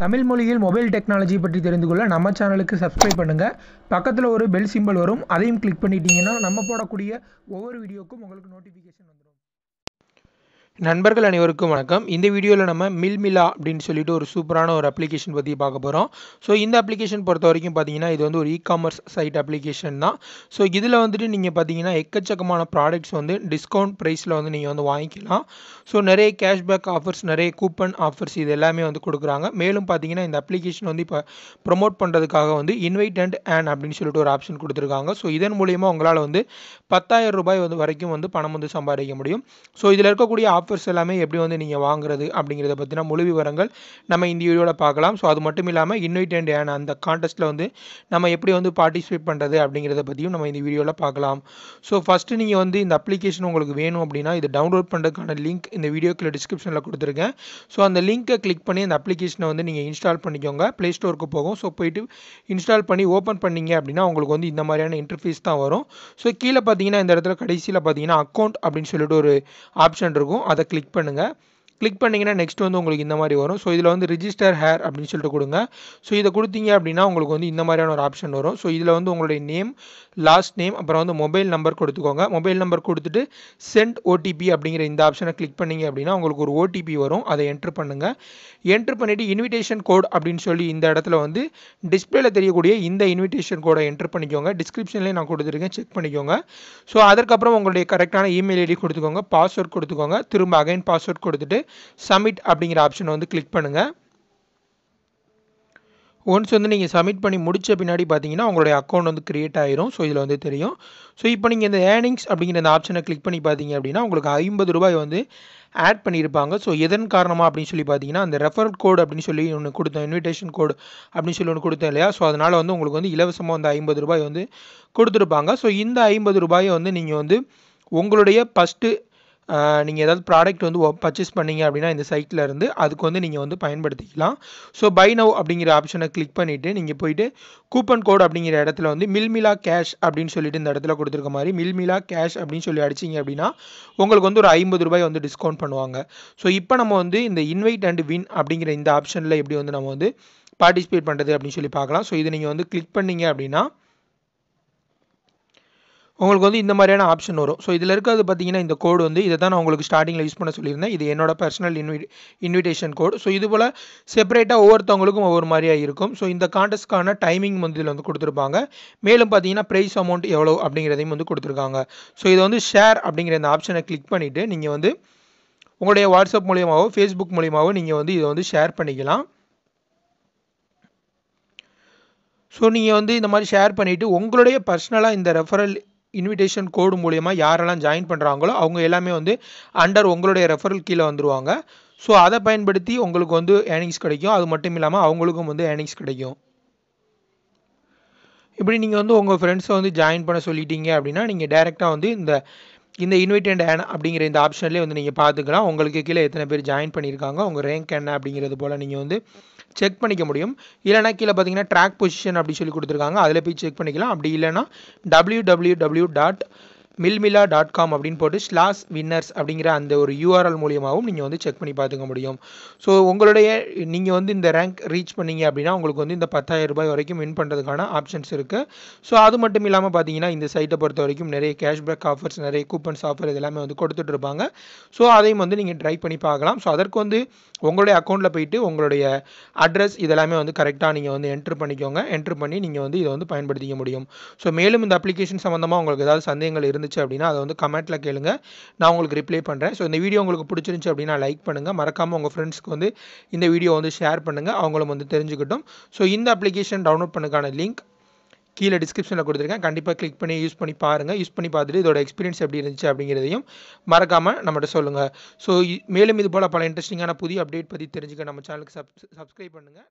தமிழ் மொழியில் mobile technology பற்றி தெரிந்து கொள்ள நம்ம சேனலுக்கு சப்ஸ்கிரைப் பண்ணுங்கள். பக்கத்தில் ஒரு பெல் சிம்பல் வரும், அதையும் கிளிக் பண்ணிட்டீங்கன்னா நம்ம போடக்கூடிய ஒவ்வொரு வீடியோக்கும் உங்களுக்கு நோட்டிஃபிகேஷன் வந்துடும். நண்பர்கள் அனைவருக்கும் வணக்கம். இந்த வீடியோவில் நம்ம மில்மிலா அப்படின்னு சொல்லிட்டு ஒரு சூப்பரான ஒரு அப்ளிகேஷன் பற்றி பார்க்க போகிறோம். ஸோ இந்த அப்ளிகேஷன் பொறுத்த வரைக்கும் பார்த்தீங்கன்னா இது வந்து ஒரு இ-காமர்ஸ் சைட் அப்ளிகேஷன் தான். ஸோ இதில் வந்துட்டு நீங்கள் பார்த்தீங்கன்னா எக்கச்சக்கமான ப்ராடக்ட்ஸ் வந்து டிஸ்கவுண்ட் ப்ரைஸில் வந்து நீங்கள் வந்து வாங்கிக்கலாம். ஸோ நிறைய கேஷ்பேக் ஆஃபர்ஸ், நிறைய கூப்பன் ஆஃபர்ஸ் இது எல்லாமே வந்து கொடுக்குறாங்க. மேலும் பார்த்தீங்கன்னா இந்த அப்ளிகேஷன் வந்து இப்போ ப்ரொமோட் பண்ணுறதுக்காக வந்து இன்வைட் அண்ட் ஏர்ன் அப்படின்னு சொல்லிட்டு ஒரு ஆப்ஷன் கொடுத்துருக்காங்க. ஸோ இதன் மூலியமாக உங்களால் வந்து 10,000 ரூபாய் வந்து வரைக்கும் வந்து பணம் வந்து சம்பாதிக்க முடியும். ஸோ இதில் இருக்கக்கூடிய ஆஃபர்ஸ் எல்லாமே எப்படி வந்து நீங்கள் வாங்குறது அப்படிங்கிறத பற்றின முழு விவரங்கள் நம்ம இந்த வீடியோவில் பார்க்கலாம். ஸோ அது மட்டும் இல்லாமல் இன்வைட் அண்ட் ஏர்ன் அந்த கான்டெஸ்ட்டில் வந்து நம்ம எப்படி வந்து பார்ட்டிசிபேட் பண்ணுறது அப்படிங்கிறத பற்றியும் நம்ம இந்த வீடியோவில் பார்க்கலாம். ஸோ ஃபஸ்ட்டு நீங்கள் வந்து இந்த அப்ளிகேஷன் உங்களுக்கு வேணும் அப்படின்னா இது டவுன்லோட் பண்ணுறதுக்கான லிங்க் இந்த வீடியோக்குள்ள டிஸ்கிரிப்ஷனில் கொடுத்துருக்கேன். ஸோ அந்த லிங்க்கை கிளிக் பண்ணி அந்த அப்ளிகேஷனை வந்து நீங்கள் இன்ஸ்டால் பண்ணிக்கோங்க. ப்ளே ஸ்டோருக்கு போகும். ஸோ போயிட்டு இன்ஸ்டால் பண்ணி ஓப்பன் பண்ணிங்க அப்படின்னா உங்களுக்கு வந்து இந்த மாதிரியான இன்டர்ஃபேஸ் தான் வரும். ஸோ கீழே பார்த்தீங்கன்னா இந்த இடத்துல கடைசியில் பார்த்தீங்கன்னா அக்கௌண்ட் அப்படின்னு சொல்லிட்டு ஒரு ஆப்ஷன் இருக்கும். அதை கிளிக் பண்ணுங்கள். கிளிக் பண்ணிங்கன்னா நெக்ஸ்ட் வந்து உங்களுக்கு இந்த மாதிரி வரும். ஸோ இதில் வந்து ரிஜிஸ்டர் ஹேர் அப்படின்னு சொல்லிட்டு கொடுங்க. ஸோ இதை கொடுத்தீங்க அப்படின்னா உங்களுக்கு வந்து இந்த மாதிரியான ஒரு ஆப்ஷன் வரும். ஸோ இதில் வந்து உங்களுடைய நேம், லாஸ்ட் நேம், அப்புறம் வந்து மொபைல் நம்பர் கொடுத்துக்கோங்க. மொபைல் நம்பர் கொடுத்துட்டு சென்ட் ஓடிபி அப்படிங்கிற இந்த ஆப்ஷனை கிளிக் பண்ணிங்க அப்படின்னா உங்களுக்கு ஒரு ஓடிபி வரும். அதை என்ட்ரு பண்ணுங்கள். என்ட்ரு பண்ணிவிட்டு இன்விடேஷன் கோட் அப்படின்னு சொல்லி இந்த இடத்துல வந்து டிஸ்பிளேல தெரியக்கூடிய இந்த இன்விடேஷன் கோடை என்ட்ரு பண்ணிக்கோங்க. டிஸ்கிரிப்ஷன்லேயே நான் கொடுத்துருக்கேன், செக் பண்ணிக்கோங்க. ஸோ அதற்கப்புறம் உங்களுடைய கரெக்டான இமெயில் ஐடி கொடுத்துக்கோங்க, பாஸ்வேர்ட் கொடுத்துக்கோங்க. திரும்ப அகைன் பாஸ்வேர்ட் கொடுத்துட்டு சப்மிட் அப்படிங்கிற ஆப்ஷனை வந்து கிளிக் பண்ணுங்கள். ஒன்ஸ் வந்து நீங்கள் சப்மிட் பண்ணி முடித்த பின்னாடி பார்த்தீங்கன்னா உங்களுடைய அக்கௌண்ட் வந்து கிரியேட் ஆயிரும். ஸோ இதில் வந்து தெரியும். ஸோ இப்போ நீங்கள் இந்த ஏர்னிங்ஸ் அப்படிங்கிற இந்த ஆப்ஷனை கிளிக் பண்ணி பார்த்தீங்க அப்படின்னா உங்களுக்கு 50 ரூபாய் வந்து ஆட் பண்ணியிருப்பாங்க. ஸோ எதன் காரணமாக அப்படின்னு சொல்லி பார்த்தீங்கன்னா அந்த ரெஃபரல் கோட் அப்படின்னு சொல்லி ஒன்று கொடுத்தேன், இன்விடேஷன் கோட் அப்படின்னு சொல்லி ஒன்று கொடுத்தேன் இல்லையா. ஸோ அதனால் வந்து உங்களுக்கு வந்து இலவசமாக வந்து 50 ரூபாய் வந்து கொடுத்துருப்பாங்க. ஸோ இந்த 50 ரூபாயை வந்து நீங்கள் வந்து உங்களுடைய ஃபஸ்ட்டு நீங்கள் ஏதாவது ப்ராடக்ட் வந்து பர்ச்சேஸ் பண்ணிங்க அப்படின்னா இந்த சைட்டில் இருந்து அதுக்கு வந்து நீங்கள் வந்து பயன்படுத்திக்கலாம். ஸோ பை நவ் அப்படிங்கிற ஆப்ஷனை கிளிக் பண்ணிவிட்டு நீங்கள் போயிட்டு கூப்பன் கோட் அப்படிங்கிற இடத்துல வந்து மில்மிலா கேஷ் அப்படின்னு சொல்லிட்டு இந்த இடத்துல கொடுத்துருக்க மாதிரி மில்மிலா கேஷ் அப்படின்னு சொல்லி அடிச்சிங்க அப்படின்னா உங்களுக்கு வந்து ஒரு 50 ரூபாய் வந்து டிஸ்கவுண்ட் பண்ணுவாங்க. ஸோ இப்போ நம்ம வந்து இந்த இன்வைட் அண்ட் வின் அப்படிங்கிற இந்த ஆப்ஷனில் எப்படி வந்து நம்ம வந்து பார்ட்டிசிபேட் பண்ணுறது அப்படின்னு சொல்லி பார்க்கலாம். ஸோ இது நீங்கள் வந்து கிளிக் பண்ணிங்க அப்படின்னா உங்களுக்கு வந்து இந்த மாதிரியான ஆப்ஷன் வரும். ஸோ இதில் இருக்கிறது பார்த்தீங்கன்னா இந்த கோடு வந்து இதை தான் நான் உங்களுக்கு ஸ்டார்டிங்கில் யூஸ் பண்ண சொல்லியிருந்தேன். இது என்னோட பர்சனல் இன்விடேஷன் கோடு. ஸோ இது போல் செப்பரேட்டாக ஒவ்வொருத்தவங்களுக்கும் ஒவ்வொரு மாதிரியாக இருக்கும். ஸோ இந்த கான்டெஸ்ட்கான டைமிங் வந்து இதில் வந்து கொடுத்துருப்பாங்க. மேலும் பார்த்தீங்கன்னா ப்ரைஸ் அமௌண்ட் எவ்வளோ அப்படிங்கிறதையும் வந்து கொடுத்துருக்காங்க. ஸோ இதை வந்து ஷேர் அப்படிங்கிற இந்த ஆப்ஷனை கிளிக் பண்ணிவிட்டு நீங்கள் வந்து உங்களுடைய வாட்ஸ்அப் மூலியமாகவோ ஃபேஸ்புக் மூலியமாகவோ நீங்கள் வந்து இதை வந்து ஷேர் பண்ணிக்கலாம். ஸோ நீங்கள் வந்து இந்த மாதிரி ஷேர் பண்ணிவிட்டு உங்களுடைய பர்சனலாக இந்த ரெஃபரல் இன்விடேஷன் கோடு மூலயமா யாரெல்லாம் ஜாயின் பண்ணுறாங்களோ அவங்க எல்லாமே வந்து அண்டர் உங்களுடைய ரெஃபரல் கீழே வந்துடுவாங்க. ஸோ அதை பயன்படுத்தி உங்களுக்கு வந்து ஏர்னிங்ஸ் கிடைக்கும். அது மட்டும் இல்லாமல் அவங்களுக்கும் வந்து ஏர்னிங்ஸ் கிடைக்கும். இப்படி நீங்கள் வந்து உங்கள் ஃப்ரெண்ட்ஸை வந்து ஜாயின் பண்ண சொல்லிட்டீங்க அப்படின்னா நீங்கள் டேரெக்டாக வந்து இந்த இன்வைட் அண்ட் ஏர்ன் அப்படிங்கிற இந்த ஆப்ஷன்லேயே வந்து நீங்கள் பார்த்துக்கலாம். உங்களுக்கு கீழே எத்தனை பேர் ஜாயின் பண்ணியிருக்காங்க, உங்கள் ரேங்க் என்ன அப்படிங்கிறது போல் நீங்கள் வந்து செக் பண்ணிக்க முடியும். இல்லைனா கீழே பார்த்தீங்கன்னா ட்ராக் பொசிஷன் அப்படி சொல்லி கொடுத்துருக்காங்க, அதில் போய் செக் பண்ணிக்கலாம். அப்படி இல்லைனா www.milmila.com அப்படின்னு போட்டு /winners அப்படிங்கிற அந்த ஒரு URL மூலியமாகவும் நீங்கள் வந்து செக் பண்ணி பார்த்துக்க முடியும். ஸோ நீங்கள் வந்து இந்த ரேங்க் ரீச் பண்ணீங்க அப்படின்னா உங்களுக்கு வந்து இந்த 10,000 ரூபாய் வரைக்கும் வின் பண்ணுறதுக்கான ஆப்ஷன்ஸ் இருக்குது. ஸோ அது மட்டும் இல்லாமல் பார்த்தீங்கன்னா இந்த சைட்டை பொறுத்த வரைக்கும் நிறைய கேஷ்பேக் ஆஃபர்ஸ், நிறைய கூப்பன்ஸ் ஆஃபர் இது எல்லாமே வந்து கொடுத்துட்டு இருப்பாங்க. ஸோ அதையும் வந்து நீங்கள் ட்ரை பண்ணி பார்க்கலாம். ஸோ அதற்கு வந்து உங்களுடைய அக்கௌண்ட்டில் போயிட்டு உங்களுடைய அட்ரஸ் இதெல்லாமே வந்து கரெக்டாக நீங்கள் வந்து என்ட்ரு பண்ணிக்கோங்க. என்ட்ரு பண்ணி நீங்கள் வந்து இதை வந்து பயன்படுத்திக்க முடியும். ஸோ மேலும் இந்த அப்ளிகேஷன் சம்மந்தமாக உங்களுக்கு ஏதாவது சந்தேகங்கள் இருந்துச்சு அப்படின்னா அதை வந்து கமெண்ட்டில் கேளுங்க, நான் உங்களுக்கு ரிப்ளை பண்ணுறேன். ஸோ இந்த வீடியோ உங்களுக்கு பிடிச்சிருந்துச்சு அப்படின்னா லைக் பண்ணுங்கள். மறக்காமல் உங்கள் ஃப்ரெண்ட்ஸ்க்கு வந்து இந்த வீடியோ வந்து ஷேர் பண்ணுங்கள், அவங்களும் வந்து தெரிஞ்சுக்கிட்டும். ஸோ இந்த அப்ளிகேஷன் டவுன்லோட் பண்ணதுக்கான லிங்க் கீழே டிஸ்கிரிப்ஷனில் கொடுத்துருக்கேன். கண்டிப்பாக கிளிக் பண்ணி யூஸ் பண்ணி பாருங்கள். யூஸ் பண்ணி பார்த்துட்டு இதோட எக்ஸ்பீரியன்ஸ் எப்படி இருந்துச்சு அப்படிங்கிறதையும் மறக்காமல் நம்மகிட்ட சொல்லுங்கள். ஸோ மேலும் இது போல் பல இன்ட்ரெஸ்டிங்கான புதிய அப்டேட் பற்றி தெரிஞ்சுக்க நம்ம சேனலுக்கு சப்ஸ்கிரைப் பண்ணுங்கள்.